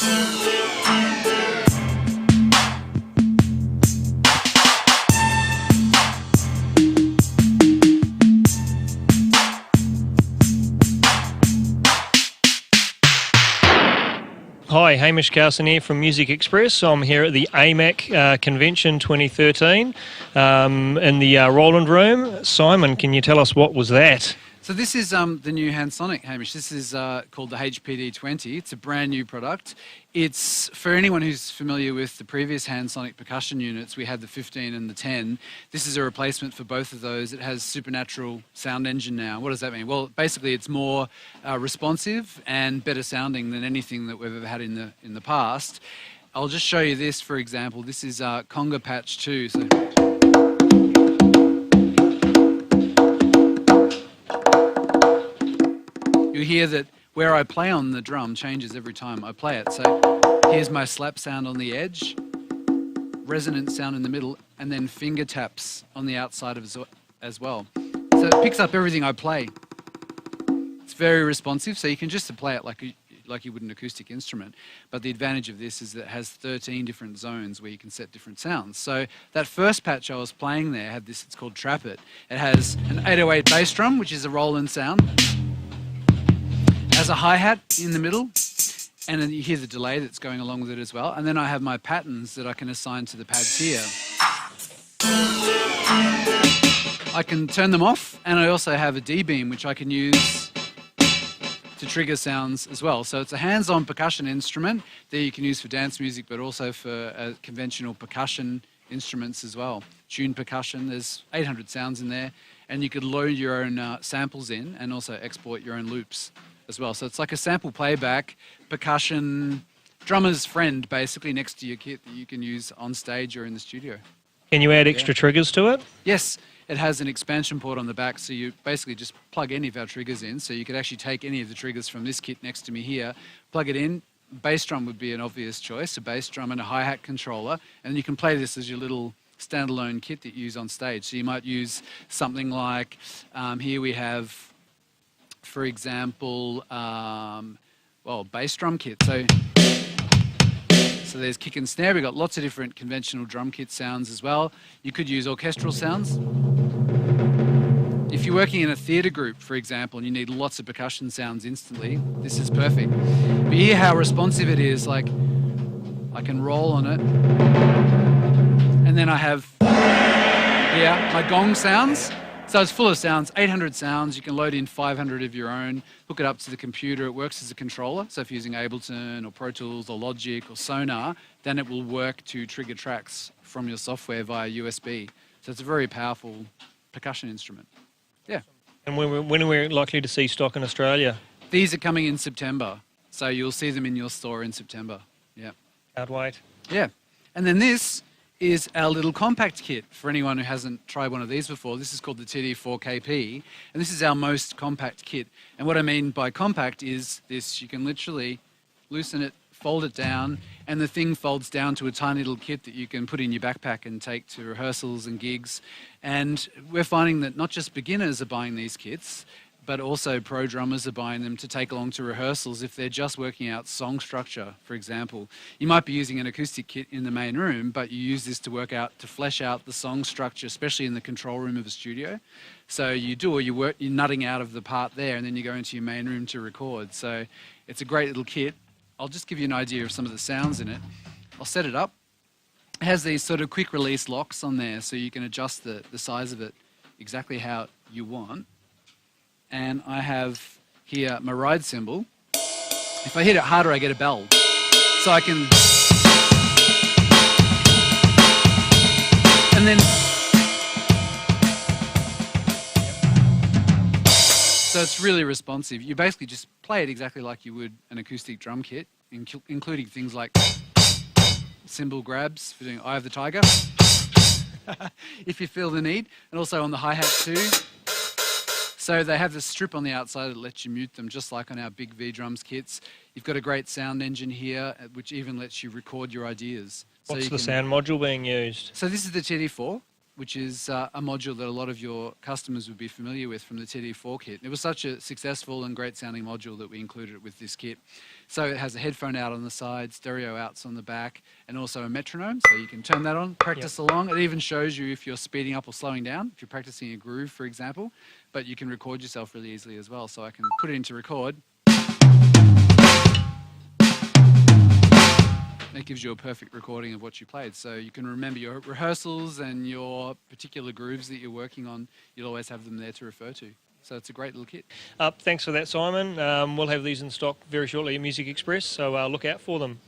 Hi, Hamish Carson here from Music Express. I'm here at the AMAC Convention 2013 in the Roland room. Simon, can you tell us what was that? So this is the new Hansonic, Hamish. This is called the HPD-20. It's a brand new product. It's, for anyone who's familiar with the previous Hansonic percussion units, we had the 15 and the 10. This is a replacement for both of those. It has supernatural sound engine now. What does that mean? Well, basically it's more responsive and better sounding than anything that we've ever had in the past. I'll just show you this, for example. This is Conga Patch 2. So you hear that where I play on the drum changes every time I play it. So here's my slap sound on the edge, resonant sound in the middle, and then finger taps on the outside as well. So it picks up everything I play. It's very responsive, so you can just play it like you would an acoustic instrument. But the advantage of this is that it has 13 different zones where you can set different sounds. So that first patch I was playing there had this, it's called Trap It. It has an 808 bass drum, which is a Roland sound. Has a hi-hat in the middle, and then you hear the delay that's going along with it as well. And then I have my patterns that I can assign to the pads here. I can turn them off, and I also have a D-beam, which I can use to trigger sounds as well. So it's a hands-on percussion instrument that you can use for dance music, but also for conventional percussion instruments as well. Tuned percussion, there's 800 sounds in there, and you could load your own samples in and also export your own loops as well. So it's like a sample playback, percussion, drummer's friend basically next to your kit that you can use on stage or in the studio. Can you add extra triggers to it? Yes, it has an expansion port on the back, so you basically just plug any of our triggers in. So you could actually take any of the triggers from this kit next to me here, plug it in. Bass drum would be an obvious choice, a bass drum and a hi-hat controller, and you can play this as your little standalone kit that you use on stage. So you might use something like, here we have, for example, bass drum kit. So there's kick and snare. We've got lots of different conventional drum kit sounds as well. You could use orchestral sounds. If you're working in a theatre group, for example, and you need lots of percussion sounds instantly, this is perfect. But you hear how responsive it is. Like, I can roll on it. And then I have here my gong sounds. So it's full of sounds, 800 sounds. You can load in 500 of your own, hook it up to the computer. It works as a controller. So if you're using Ableton or Pro Tools or Logic or Sonar, then it will work to trigger tracks from your software via USB. So it's a very powerful percussion instrument. Yeah. And when are we likely to see stock in Australia? These are coming in September. So you'll see them in your store in September. Yeah. Can't wait. Yeah. And then this is our little compact kit for anyone who hasn't tried one of these before. This is called the TD4KP, and this is our most compact kit. And what I mean by compact is this: you can literally loosen it, fold it down, and the thing folds down to a tiny little kit that you can put in your backpack and take to rehearsals and gigs. And we're finding that not just beginners are buying these kits, but also pro drummers are buying them to take along to rehearsals if they're just working out song structure, for example. You might be using an acoustic kit in the main room, but you use this to flesh out the song structure, especially in the control room of a studio. So you do all your work, you're nutting out of the part there, and then you go into your main room to record. So it's a great little kit. I'll just give you an idea of some of the sounds in it. I'll set it up. It has these sort of quick release locks on there, so you can adjust the size of it exactly how you want. And I have here my ride cymbal. If I hit it harder, I get a bell. So I can... And then... So it's really responsive. You basically just play it exactly like you would an acoustic drum kit, including things like cymbal grabs for doing Eye of the Tiger, if you feel the need, and also on the hi-hat too. So they have this strip on the outside that lets you mute them, just like on our big V-Drums kits. You've got a great sound engine here, which even lets you record your ideas. What's the sound module being used? So this is the TD4. which is a module that a lot of your customers would be familiar with from the TD4 kit. It was such a successful and great sounding module that we included it with this kit. So it has a headphone out on the side, stereo outs on the back, and also a metronome, so you can turn that on, practice along. It even shows you if you're speeding up or slowing down, if you're practicing a groove, for example, but you can record yourself really easily as well. So I can put it into record. That gives you a perfect recording of what you played. So you can remember your rehearsals and your particular grooves that you're working on. You'll always have them there to refer to. So it's a great little kit. Thanks for that, Simon. We'll have these in stock very shortly at Music Express, so look out for them.